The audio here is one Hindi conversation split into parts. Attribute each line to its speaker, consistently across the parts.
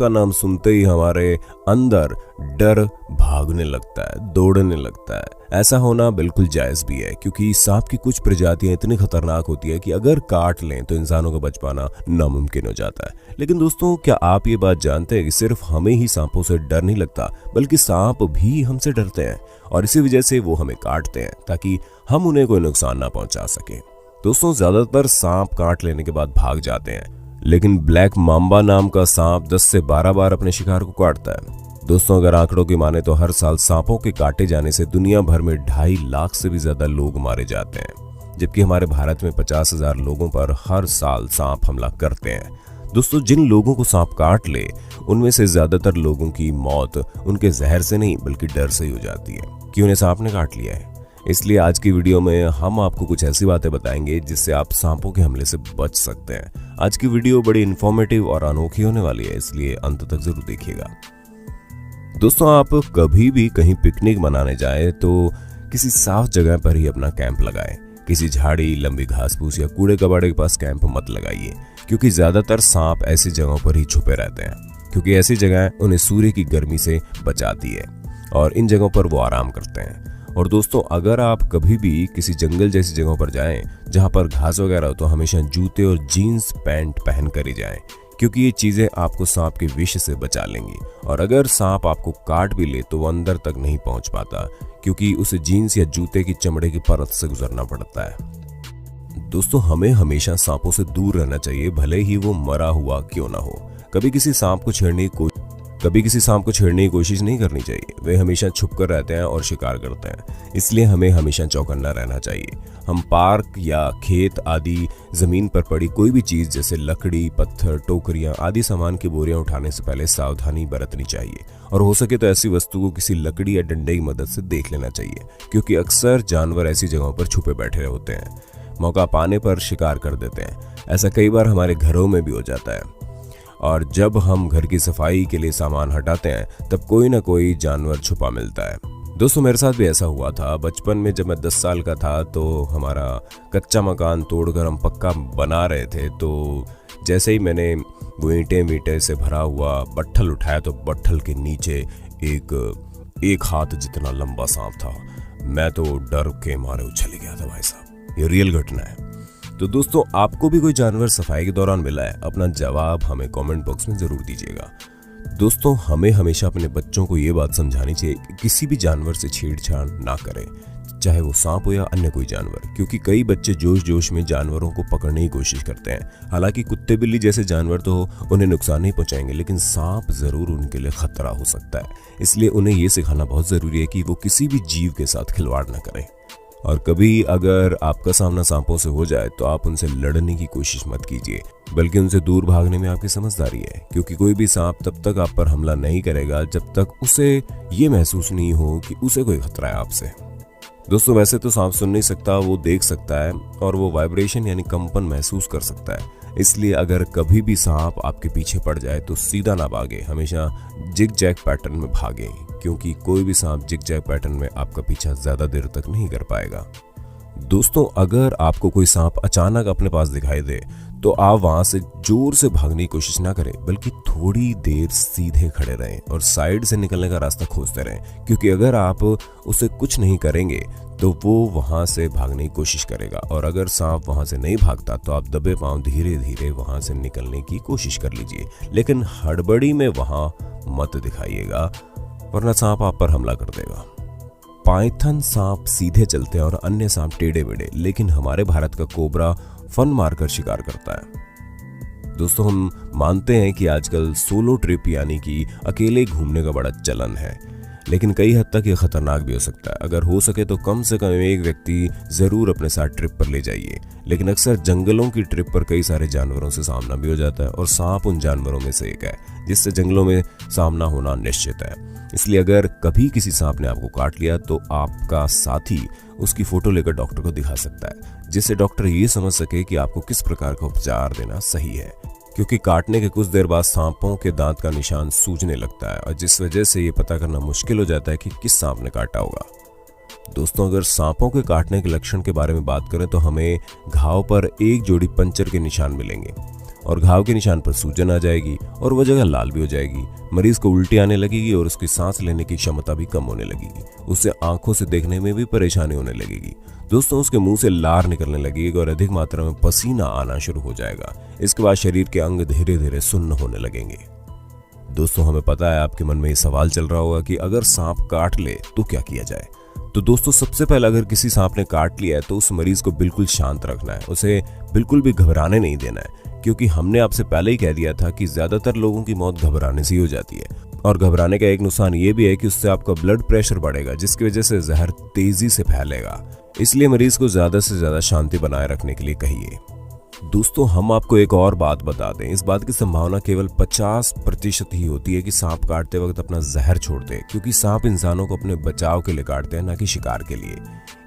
Speaker 1: का नाम सुनते ही हमारे अंदर डर भागने लगता है, दौड़ने लगता है। ऐसा होना बिल्कुल जायज़ भी है, क्योंकि सांप की कुछ प्रजातियां इतनी खतरनाक होती है कि अगर काट लें तो इंसानों का बच पाना नामुमकिन हो जाता है। लेकिन दोस्तों, क्या आप ये बात जानते हैं कि सिर्फ हमें ही सांपों से डर नहीं लगता, बल्कि सांप भी हमसे डरते हैं और इसी वजह से वो हमें काटते हैं ताकि हम उन्हें कोई नुकसान ना पहुंचा सके। दोस्तों, ज्यादातर सांप काट लेने के बाद भाग जाते हैं, लेकिन ब्लैक माम्बा नाम का सांप 10 से 12 बार अपने शिकार को काटता है। दोस्तों, अगर आंकड़ों की माने तो हर साल सांपों के काटे जाने से दुनिया भर में 2.5 लाख से भी ज्यादा लोग मारे जाते हैं, जबकि हमारे भारत में 50,000 लोगों पर हर साल सांप हमला करते हैं। दोस्तों, जिन लोगों को सांप काट ले उनमें से ज्यादातर लोगों की मौत उनके जहर से नहीं बल्कि डर से ही हो जाती है कि उन्हें सांप ने काट लिया है। इसलिए आज की वीडियो में हम आपको कुछ ऐसी बातें बताएंगे जिससे आप सांपों के हमले से बच सकते हैं। आज की वीडियो बड़ी इन्फॉर्मेटिव और अनोखी होने वाली है, इसलिए अंत तक जरूर देखिएगा। दोस्तों, आप कभी भी कहीं पिकनिक मनाने जाएं तो किसी साफ जगह पर ही अपना कैंप लगाएं। किसी झाड़ी, लंबी घास फूस या कूड़े कबाड़े के पास कैंप मत लगाइए, क्योंकि ज्यादातर सांप ऐसी जगहों पर ही छुपे रहते हैं, क्योंकि ऐसी जगह उन्हें सूर्य की गर्मी से बचाती है और इन जगहों पर वो आराम करते हैं। और दोस्तों, अगर आप कभी भी किसी जंगल जैसी जगहों पर जाएं जहां पर घास वगैरह हो तो हमेशा जूते और जीन्स पैंट पहन कर ही जाएं, क्योंकि ये चीजें आपको सांप के विष से बचा लेंगी। और अगर सांप आपको काट भी ले तो वो अंदर तक नहीं पहुंच पाता, क्योंकि उसे जीन्स या जूते की चमड़े की परत से गुजरना पड़ता है। दोस्तों, हमें हमेशा सांपों से दूर रहना चाहिए, भले ही वो मरा हुआ क्यों ना हो। कभी किसी सांप को छेड़ने की कोशिश नहीं करनी चाहिए। वे हमेशा छुपकर रहते हैं और शिकार करते हैं, इसलिए हमें हमेशा चौकन्ना रहना चाहिए। हम पार्क या खेत आदि जमीन पर पड़ी कोई भी चीज जैसे लकड़ी, पत्थर, टोकरियां आदि सामान की बोरियां उठाने से पहले सावधानी बरतनी चाहिए और हो सके तो ऐसी वस्तु को किसी लकड़ी या डंडे की मदद से देख लेना चाहिए, क्योंकि अक्सर जानवर ऐसी जगहों पर छुपे बैठे होते हैं, मौका पाने पर शिकार कर देते हैं। ऐसा कई बार हमारे घरों में भी हो जाता है, और जब हम घर की सफाई के लिए सामान हटाते हैं तब कोई ना कोई जानवर छुपा मिलता है। दोस्तों, मेरे साथ भी ऐसा हुआ था। बचपन में जब मैं 10 साल का था तो हमारा कच्चा मकान तोड़कर हम पक्का बना रहे थे, तो जैसे ही मैंने वो ईंटें से भरा हुआ बट्ठल उठाया तो बट्ठल के नीचे एक हाथ जितना लंबा सांप था। मैं तो डर के मारे उछल गया था भाई साहब। ये रियल घटना है। तो दोस्तों, आपको भी कोई जानवर सफाई के दौरान मिला है? अपना जवाब हमें कमेंट बॉक्स में जरूर दीजिएगा। दोस्तों, हमें हमेशा अपने बच्चों को ये बात समझानी चाहिए कि किसी भी जानवर से छेड़छाड़ ना करें, चाहे वो सांप हो या अन्य कोई जानवर, क्योंकि कई बच्चे जोश जोश में जानवरों को पकड़ने की कोशिश करते हैं। हालांकि कुत्ते बिल्ली जैसे जानवर तो उन्हें नुकसान नहीं पहुंचाएंगे, लेकिन सांप जरूर उनके लिए खतरा हो सकता है। इसलिए उन्हें ये सिखाना बहुत जरूरी है कि वो किसी भी जीव के साथ खिलवाड़ न करें। और कभी अगर आपका सामना सांपों से हो जाए तो आप उनसे लड़ने की कोशिश मत कीजिए, बल्कि उनसे दूर भागने में आपकी समझदारी है, क्योंकि कोई भी सांप तब तक आप पर हमला नहीं करेगा जब तक उसे ये महसूस नहीं हो कि उसे कोई खतरा है आपसे। दोस्तों, वैसे तो सांप सुन नहीं सकता, वो देख सकता है और वो वाइब्रेशन यानी कंपन महसूस कर सकता है। इसलिए अगर कभी भी सांप आपके पीछे पड़ जाए तो सीधा ना भागे, हमेशा जिग जैग पैटर्न में भागे, क्योंकि कोई भी सांप जिग जैग पैटर्न में आपका पीछा ज्यादा देर तक नहीं कर पाएगा। दोस्तों, अगर आपको कोई सांप अचानक अपने पास दिखाई दे तो आप वहां से जोर से भागने की कोशिश ना करें, बल्कि थोड़ी देर सीधे खड़े रहें और साइड से निकलने का रास्ता खोजते रहें, क्योंकि अगर आप उसे कुछ नहीं करेंगे तो वो वहां से भागने की कोशिश करेगा, और अगर सांप वहां से नहीं भागता तो आप दबे पांव धीरे धीरे वहां से निकलने की कोशिश कर लीजिए, लेकिन हड़बड़ी में वहां मत दिखाइएगा, वरना सांप आप पर हमला कर देगा। पाइथन सांप सीधे चलते हैं और अन्य सांप टेढ़े मेढ़े, लेकिन हमारे भारत का कोबरा फन मारकर शिकार करता है। दोस्तों, हम मानते हैं कि आजकल सोलो ट्रिप यानी कि अकेले घूमने का बड़ा चलन है, लेकिन कई हद तक ये खतरनाक भी हो सकता है। अगर हो सके तो कम से कम एक व्यक्ति जरूर अपने साथ ट्रिप पर ले जाइए, लेकिन अक्सर जंगलों की ट्रिप पर कई सारे जानवरों से सामना भी हो जाता है और सांप उन जानवरों में से एक है जिससे जंगलों में सामना होना निश्चित है। इसलिए अगर कभी किसी सांप ने आपको काट लिया तो आपका साथी उसकी फोटो लेकर डॉक्टर को दिखा सकता है, जिससे डॉक्टर ये समझ सके कि आपको किस प्रकार का उपचार देना सही है, क्योंकि काटने के कुछ देर बाद सांपों के दांत का निशान सूजने लगता है और जिस वजह से ये पता करना मुश्किल हो जाता है कि किस सांप ने काटा होगा। दोस्तों, अगर सांपों के काटने के लक्षण के बारे में बात करें तो हमें घाव पर एक जोड़ी पंचर के निशान मिलेंगे और घाव के निशान पर सूजन आ जाएगी और वह जगह लाल भी हो जाएगी। मरीज को उल्टी आने लगेगी और उसकी सांस लेने की क्षमता भी कम होने लगेगी। उसे आंखों से देखने में भी परेशानी होने लगेगी। दोस्तों, उसके मुंह से लार निकलने लगेगी और अधिक मात्रा में पसीना आना शुरू हो जाएगा। इसके बाद शरीर के अंग धीरे धीरे सुन्न होने लगेंगे। दोस्तों, हमें पता है आपके मन में ये सवाल चल रहा होगा कि अगर सांप काट ले तो क्या किया जाए। तो दोस्तों, सबसे पहले अगर किसी सांप ने काट लिया है तो उस मरीज को बिल्कुल शांत रखना है, उसे बिल्कुल भी घबराने नहीं देना है, क्योंकि हमने आपसे पहले ही कह दिया था कि ज्यादातर लोगों की मौत घबराने से ही हो जाती है। और घबराने का एक नुकसान ये भी है कि उससे आपका ब्लड प्रेशर बढ़ेगा, जिसकी वजह से जहर तेजी से फैलेगा। इसलिए मरीज को ज्यादा से ज्यादा शांति बनाए रखने के लिए कहिए। दोस्तों, हम आपको एक और बात बता दें, इस बात की संभावना केवल 50% ही होती है कि सांप काटते वक्त अपना जहर छोड़ दे, क्योंकि सांप इंसानों को अपने बचाव के लिए काटते हैं, ना कि शिकार के लिए।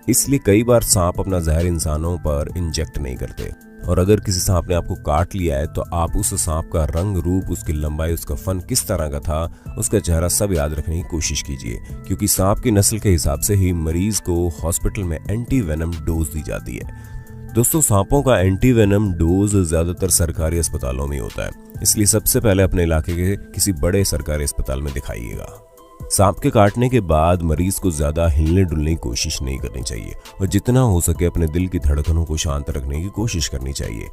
Speaker 1: इसलिए कई बार सांप अपना जहर इंसानों पर इंजेक्ट नहीं करते। और अगर किसी सांप ने आपको काट लिया है तो आप उस सांप का रंग, रूप, उसकी लंबाई, उसका फन किस तरह का था, उसका चेहरा सब याद रखने की कोशिश कीजिए, क्योंकि सांप की नस्ल के हिसाब से ही मरीज को हॉस्पिटल में एंटी वेनम डोज दी जाती है। दोस्तों, सांपों का एंटी वेनम डोज ज्यादातर सरकारी अस्पतालों में होता है, इसलिए सबसे पहले अपने इलाके के किसी बड़े सरकारी अस्पताल में दिखाइएगा। सांप के काटने के बाद मरीज को ज्यादा हिलने डुलने की कोशिश नहीं करनी चाहिए और जितना हो सके अपने दिल की धड़कनों को शांत रखने की कोशिश करनी चाहिए।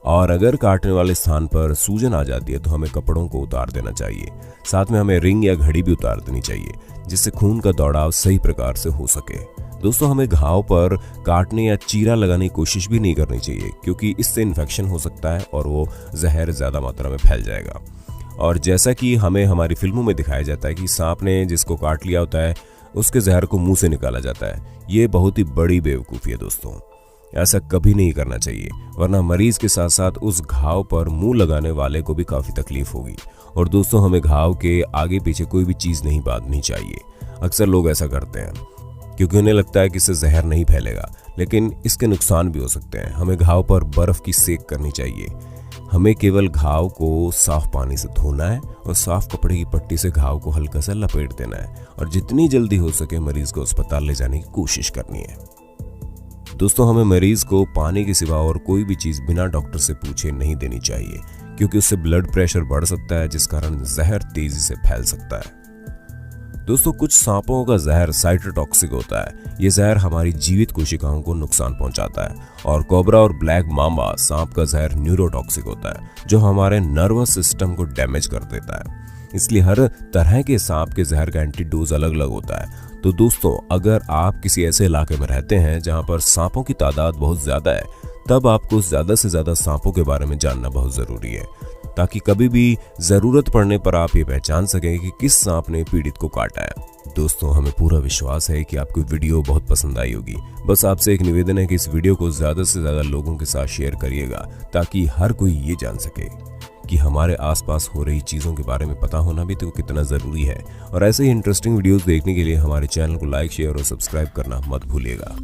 Speaker 1: और अगर काटने वाले स्थान पर सूजन आ जाती है तो हमें कपड़ों को उतार देना चाहिए। साथ में हमें रिंग या घड़ी भी उतार देनी चाहिए, जिससे खून का दौड़ाव सही प्रकार से हो सके। दोस्तों, हमें घाव पर काटने या चीरा लगाने की कोशिश भी नहीं करनी चाहिए, क्योंकि इससे इन्फेक्शन हो सकता है और वो जहर ज्यादा मात्रा में फैल जाएगा। और जैसा कि हमें हमारी फिल्मों में दिखाया जाता है कि सांप ने जिसको काट लिया होता है उसके जहर को मुंह से निकाला जाता है, ये बहुत ही बड़ी बेवकूफ़ी है। दोस्तों, ऐसा कभी नहीं करना चाहिए, वरना मरीज के साथ साथ उस घाव पर मुंह लगाने वाले को भी काफ़ी तकलीफ होगी। और दोस्तों, हमें घाव के आगे पीछे कोई भी चीज़ नहीं बांधनी चाहिए। अक्सर लोग ऐसा करते हैं क्योंकि उन्हें लगता है कि इससे जहर नहीं फैलेगा, लेकिन इसके नुकसान भी हो सकते हैं। हमें घाव पर बर्फ़ की सेक करनी चाहिए। हमें केवल घाव को साफ पानी से धोना है और साफ कपड़े की पट्टी से घाव को हल्का सा लपेट देना है और जितनी जल्दी हो सके मरीज को अस्पताल ले जाने की कोशिश करनी है। दोस्तों, हमें मरीज को पानी के सिवा और कोई भी चीज बिना डॉक्टर से पूछे नहीं देनी चाहिए, क्योंकि उससे ब्लड प्रेशर बढ़ सकता है, जिस कारण जहर तेजी से फैल सकता है। दोस्तों, कुछ सांपों का जहर साइटोटॉक्सिक होता है। ये जहर हमारी जीवित कोशिकाओं को नुकसान पहुंचाता है। और कोबरा और ब्लैक मांबा सांप का जहर न्यूरोटॉक्सिक होता है, जो हमारे नर्वस सिस्टम को डैमेज कर देता है। इसलिए हर तरह के सांप के जहर का एंटीडोज अलग अलग होता है। तो दोस्तों, अगर आप किसी ऐसे इलाके में रहते हैं जहां पर सांपों की तादाद बहुत ज्यादा है, तब आपको ज्यादा से ज्यादा सांपों के बारे में जानना बहुत जरूरी है, ताकि कभी भी जरूरत पड़ने पर आप ये पहचान सकें कि किस सांप ने पीड़ित को काटा है। दोस्तों, हमें पूरा विश्वास है कि आपको वीडियो बहुत पसंद आई होगी। बस आपसे एक निवेदन है कि इस वीडियो को ज्यादा से ज्यादा लोगों के साथ शेयर करिएगा, ताकि हर कोई ये जान सके कि हमारे आसपास हो रही चीजों के बारे में पता होना भी तो कितना जरूरी है। और ऐसे ही इंटरेस्टिंग वीडियोस देखने के लिए हमारे चैनल को लाइक, शेयर और सब्सक्राइब करना मत भूलिएगा।